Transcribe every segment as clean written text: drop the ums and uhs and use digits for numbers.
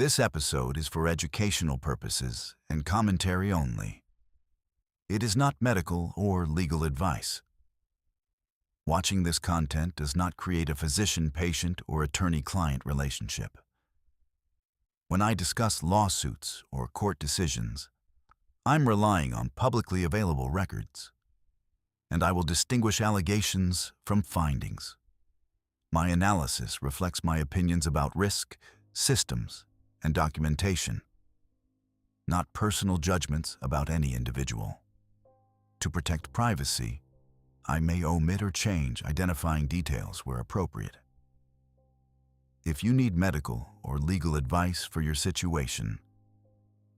This episode is for educational purposes and commentary only. It is not medical or legal advice. Watching this content does not create a physician-patient or attorney-client relationship. When I discuss lawsuits or court decisions, I'm relying on publicly available records, and I will distinguish allegations from findings. My analysis reflects my opinions about risk, systems, and documentation, not personal judgments about any individual. To protect privacy, I may omit or change identifying details where appropriate. If you need medical or legal advice for your situation,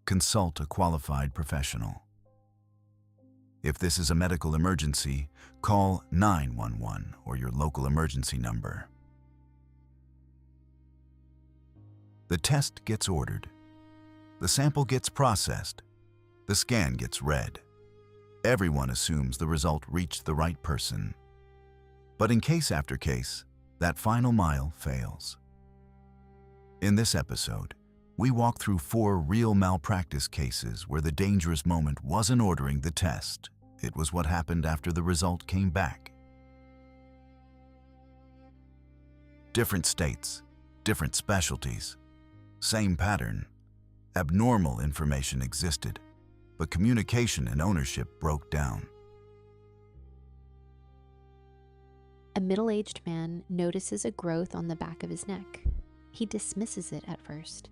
consult a qualified professional. If this is a medical emergency, call 911 or your local emergency number. The test gets ordered. The sample gets processed. The scan gets read. Everyone assumes the result reached the right person. But in case after case, that final mile fails. In this episode, we walk through 4 real malpractice cases where the dangerous moment wasn't ordering the test. It was what happened after the result came back. Different states, different specialties, same pattern. Abnormal information existed, but communication and ownership broke down. A middle-aged man notices a growth on the back of his neck. He dismisses it at first.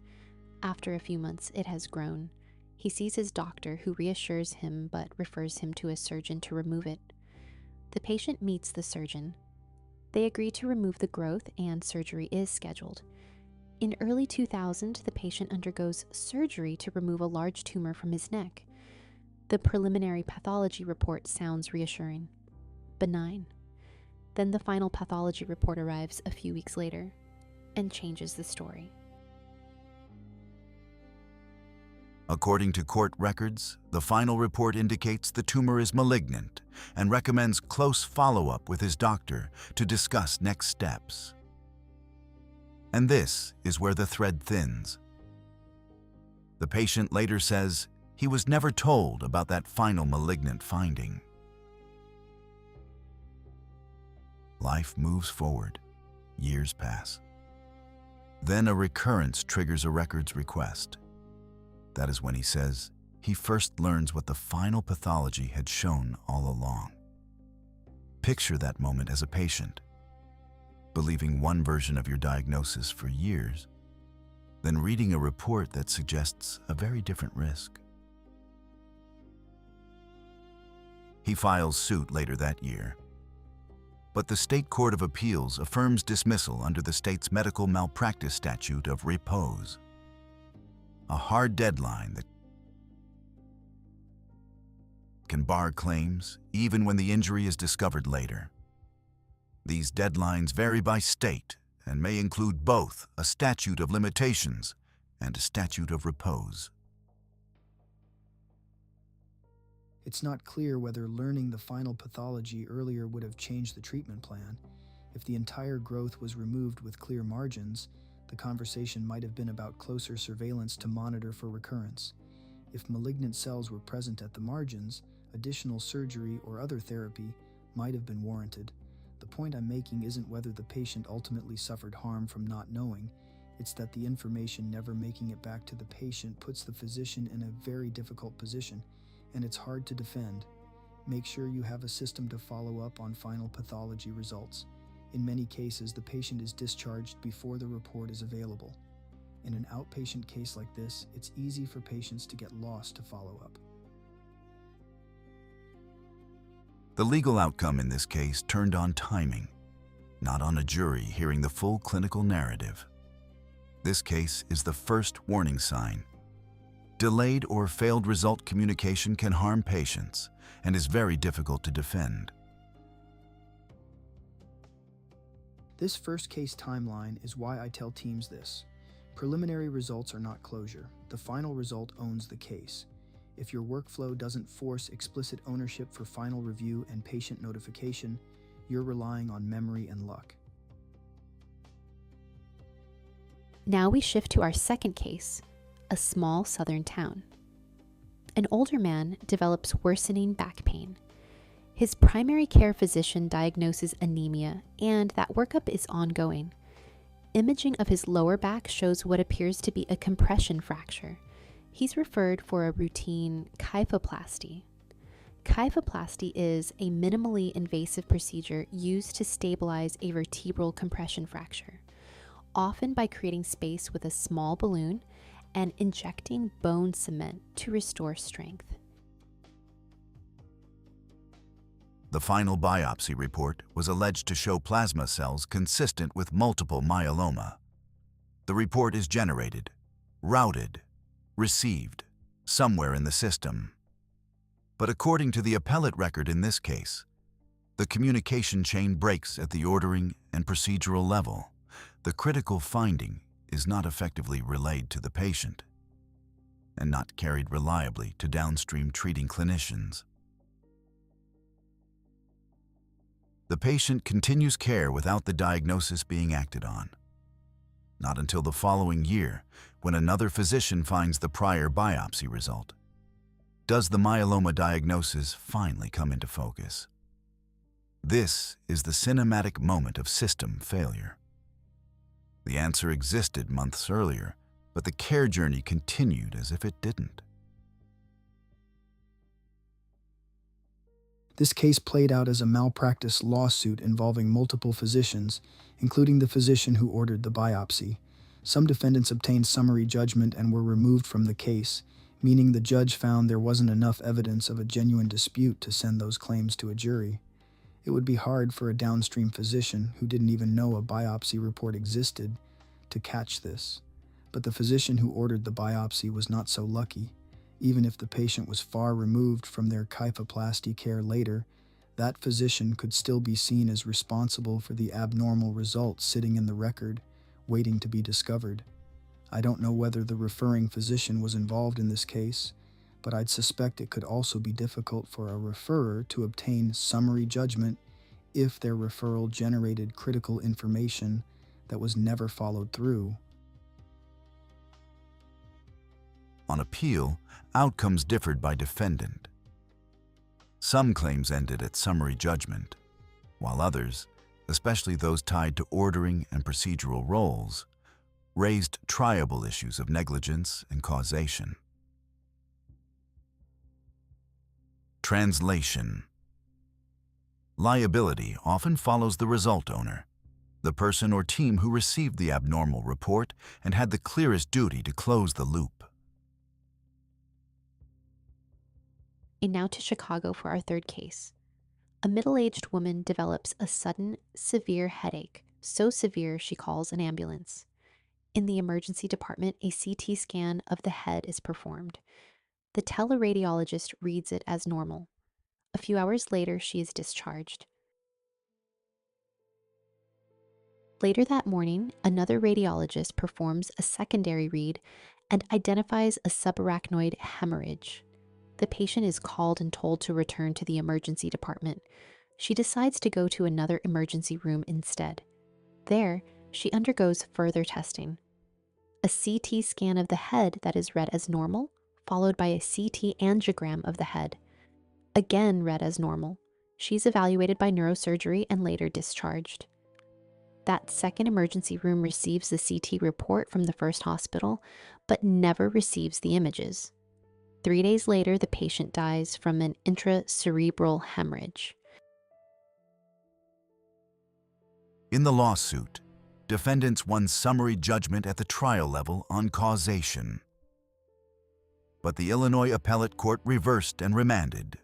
After a few months, it has grown. He sees his doctor, who reassures him but refers him to a surgeon to remove it. The patient meets the surgeon. They agree to remove the growth, and surgery is scheduled. In early 2000, the patient undergoes surgery to remove a large tumor from his neck. The preliminary pathology report sounds reassuring. Benign. Then the final pathology report arrives a few weeks later and changes the story. According to court records, the final report indicates the tumor is malignant and recommends close follow-up with his doctor to discuss next steps. And this is where the thread thins. The patient later says he was never told about that final malignant finding. Life moves forward. Years pass. Then a recurrence triggers a records request. That is when he says he first learns what the final pathology had shown all along. Picture that moment as a patient, believing one version of your diagnosis for years, then reading a report that suggests a very different risk. He files suit later that year, but the State Court of Appeals affirms dismissal under the state's medical malpractice statute of repose, a hard deadline that can bar claims even when the injury is discovered later. These deadlines vary by state and may include both a statute of limitations and a statute of repose. It's not clear whether learning the final pathology earlier would have changed the treatment plan. If the entire growth was removed with clear margins, the conversation might have been about closer surveillance to monitor for recurrence. If malignant cells were present at the margins, additional surgery or other therapy might have been warranted. The point I'm making isn't whether the patient ultimately suffered harm from not knowing, it's that the information never making it back to the patient puts the physician in a very difficult position, and it's hard to defend. Make sure you have a system to follow up on final pathology results. In many cases, the patient is discharged before the report is available. In an outpatient case like this, it's easy for patients to get lost to follow up. The legal outcome in this case turned on timing, not on a jury hearing the full clinical narrative. This case is the first warning sign. Delayed or failed result communication can harm patients and is very difficult to defend. This first case timeline is why I tell teams this. Preliminary results are not closure. The final result owns the case. If your workflow doesn't force explicit ownership for final review and patient notification, you're relying on memory and luck. Now we shift to our second case, a small southern town. An older man develops worsening back pain. His primary care physician diagnoses anemia, and that workup is ongoing. Imaging of his lower back shows what appears to be a compression fracture. He's referred for a routine kyphoplasty. Kyphoplasty is a minimally invasive procedure used to stabilize a vertebral compression fracture, often by creating space with a small balloon and injecting bone cement to restore strength. The final biopsy report was alleged to show plasma cells consistent with multiple myeloma. The report is generated, routed, received, somewhere in the system. But according to the appellate record in this case, the communication chain breaks at the ordering and procedural level. The critical finding is not effectively relayed to the patient and not carried reliably to downstream treating clinicians. The patient continues care without the diagnosis being acted on. Not until the following year, when another physician finds the prior biopsy result, does the myeloma diagnosis finally come into focus. This is the cinematic moment of system failure. The answer existed months earlier, but the care journey continued as if it didn't. This case played out as a malpractice lawsuit involving multiple physicians, including the physician who ordered the biopsy. Some defendants obtained summary judgment and were removed from the case, meaning the judge found there wasn't enough evidence of a genuine dispute to send those claims to a jury. It would be hard for a downstream physician who didn't even know a biopsy report existed to catch this. But the physician who ordered the biopsy was not so lucky. Even if the patient was far removed from their kyphoplasty care later, that physician could still be seen as responsible for the abnormal results sitting in the record, waiting to be discovered. I don't know whether the referring physician was involved in this case, but I'd suspect it could also be difficult for a referrer to obtain summary judgment if their referral generated critical information that was never followed through. On appeal, outcomes differed by defendant. Some claims ended at summary judgment, while others, especially those tied to ordering and procedural roles, raised triable issues of negligence and causation. Translation. Liability often follows the result owner, the person or team who received the abnormal report and had the clearest duty to close the loop. And now to Chicago for our third case. A middle-aged woman develops a sudden, severe headache, so severe she calls an ambulance. In the emergency department, a CT scan of the head is performed. The teleradiologist reads it as normal. A few hours later, she is discharged. Later that morning, another radiologist performs a secondary read and identifies a subarachnoid hemorrhage. The patient is called and told to return to the emergency department. She decides to go to another emergency room instead. There, she undergoes further testing. A CT scan of the head that is read as normal, followed by a CT angiogram of the head. Again read as normal. She's evaluated by neurosurgery and later discharged. That second emergency room receives the CT report from the first hospital, but never receives the images. 3 days later, the patient dies from an intracerebral hemorrhage. In the lawsuit, defendants won summary judgment at the trial level on causation. But the Illinois Appellate Court reversed and remanded,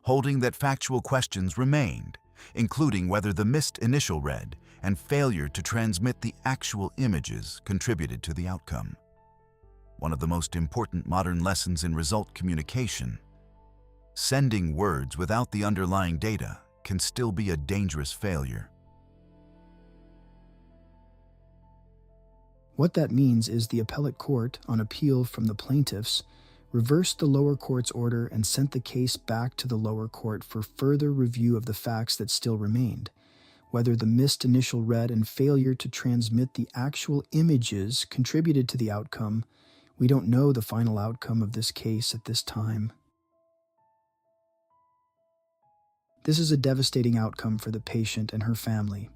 holding that factual questions remained, including whether the missed initial read and failure to transmit the actual images contributed to the outcome. One of the most important modern lessons in result communication. Sending words without the underlying data can still be a dangerous failure. What that means is the appellate court, on appeal from the plaintiffs, reversed the lower court's order and sent the case back to the lower court for further review of the facts that still remained. Whether the missed initial read and failure to transmit the actual images contributed to the outcome, we don't know the final outcome of this case at this time. This is a devastating outcome for the patient and her family.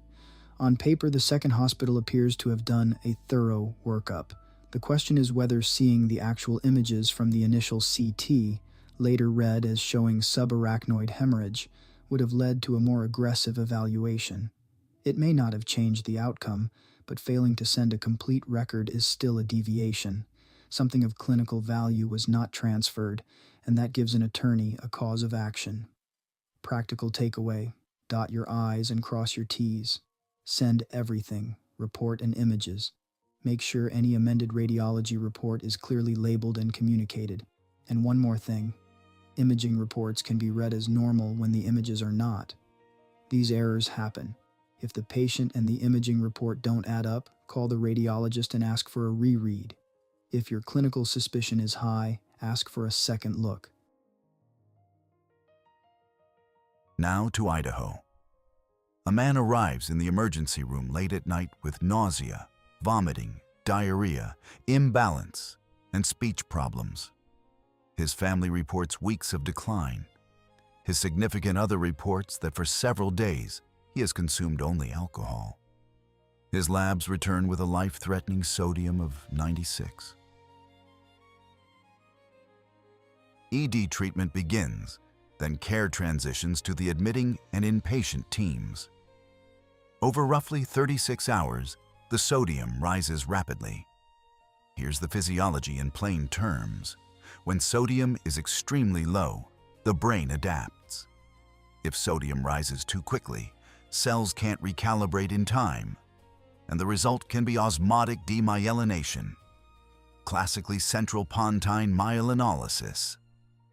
On paper, the second hospital appears to have done a thorough workup. The question is whether seeing the actual images from the initial CT, later read as showing subarachnoid hemorrhage, would have led to a more aggressive evaluation. It may not have changed the outcome, but failing to send a complete record is still a deviation. Something of clinical value was not transferred, and that gives an attorney a cause of action. Practical takeaway: dot your I's and cross your T's. Send everything, report and images. Make sure any amended radiology report is clearly labeled and communicated. And one more thing: imaging reports can be read as normal when the images are not. These errors happen. If the patient and the imaging report don't add up, call the radiologist and ask for a reread. If your clinical suspicion is high, ask for a second look. Now to Idaho. A man arrives in the emergency room late at night with nausea, vomiting, diarrhea, imbalance, and speech problems. His family reports weeks of decline. His significant other reports that for several days he has consumed only alcohol. His labs return with a life-threatening sodium of 96. ED treatment begins, then care transitions to the admitting and inpatient teams. Over roughly 36 hours, the sodium rises rapidly. Here's the physiology in plain terms. When sodium is extremely low, the brain adapts. If sodium rises too quickly, cells can't recalibrate in time, and the result can be osmotic demyelination, classically central pontine myelinolysis.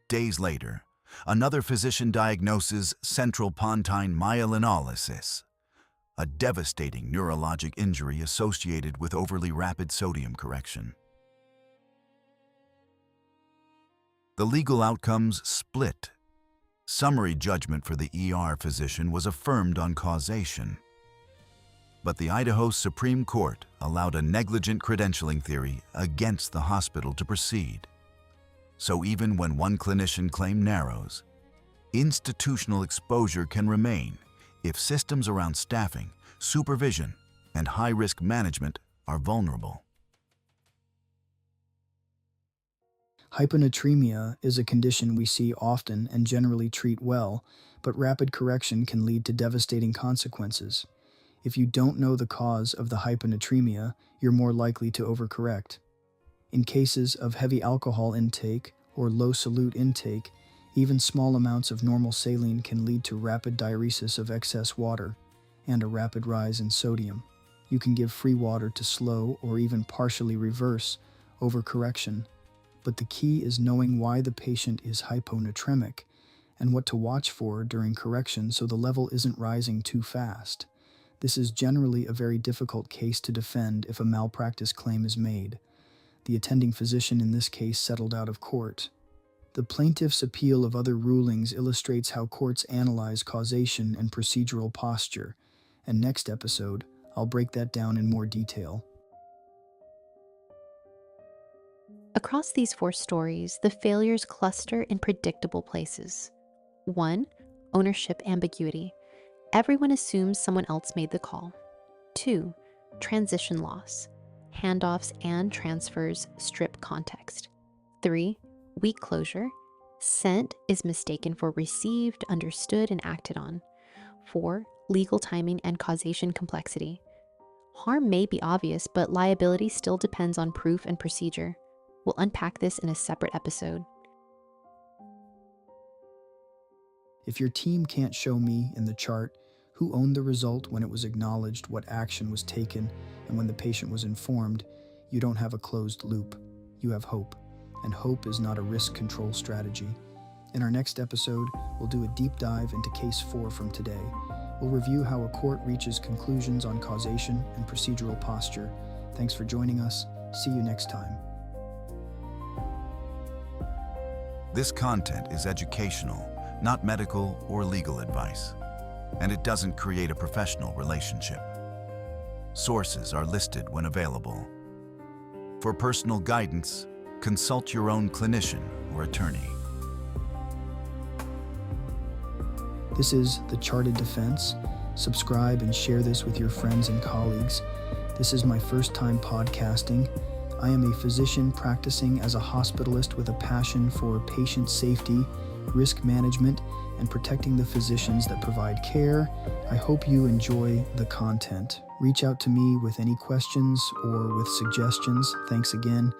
Days later, another physician diagnoses central pontine myelinolysis, a devastating neurologic injury associated with overly rapid sodium correction. The legal outcomes split. Summary judgment for the ER physician was affirmed on causation. But the Idaho Supreme Court allowed a negligent credentialing theory against the hospital to proceed. So even when one clinician claim narrows, institutional exposure can remain if systems around staffing, supervision, and high-risk management are vulnerable. Hyponatremia is a condition we see often and generally treat well, but rapid correction can lead to devastating consequences. If you don't know the cause of the hyponatremia, you're more likely to overcorrect. In cases of heavy alcohol intake or low solute intake, even small amounts of normal saline can lead to rapid diuresis of excess water and a rapid rise in sodium. You can give free water to slow or even partially reverse overcorrection. But the key is knowing why the patient is hyponatremic and what to watch for during correction so the level isn't rising too fast. This is generally a very difficult case to defend if a malpractice claim is made. The attending physician in this case settled out of court. The plaintiff's appeal of other rulings illustrates how courts analyze causation and procedural posture, and next episode, I'll break that down in more detail. Across these 4 stories, the failures cluster in predictable places. 1. Ownership ambiguity. Everyone assumes someone else made the call. 2. Transition loss. Handoffs and transfers strip context. 3. Weak closure. Sent is mistaken for received, understood, and acted on. 4. Legal timing and causation complexity. Harm may be obvious, but liability still depends on proof and procedure. We'll unpack this in a separate episode. If your team can't show me in the chart who owned the result when it was acknowledged, what action was taken, and when the patient was informed, you don't have a closed loop. You have hope, and hope is not a risk control strategy. In our next episode, we'll do a deep dive into Case 4 from today. We'll review how a court reaches conclusions on causation and procedural posture. Thanks for joining us. See you next time. This content is educational, not medical or legal advice. and it doesn't create a professional relationship. Sources are listed when available. For personal guidance, consult your own clinician or attorney. This is The Charted Defense. Subscribe and share this with your friends and colleagues. This is my first time podcasting. I am a physician practicing as a hospitalist with a passion for patient safety, risk management, and protecting the physicians that provide care. I hope you enjoy the content. Reach out to me with any questions or with suggestions. Thanks again.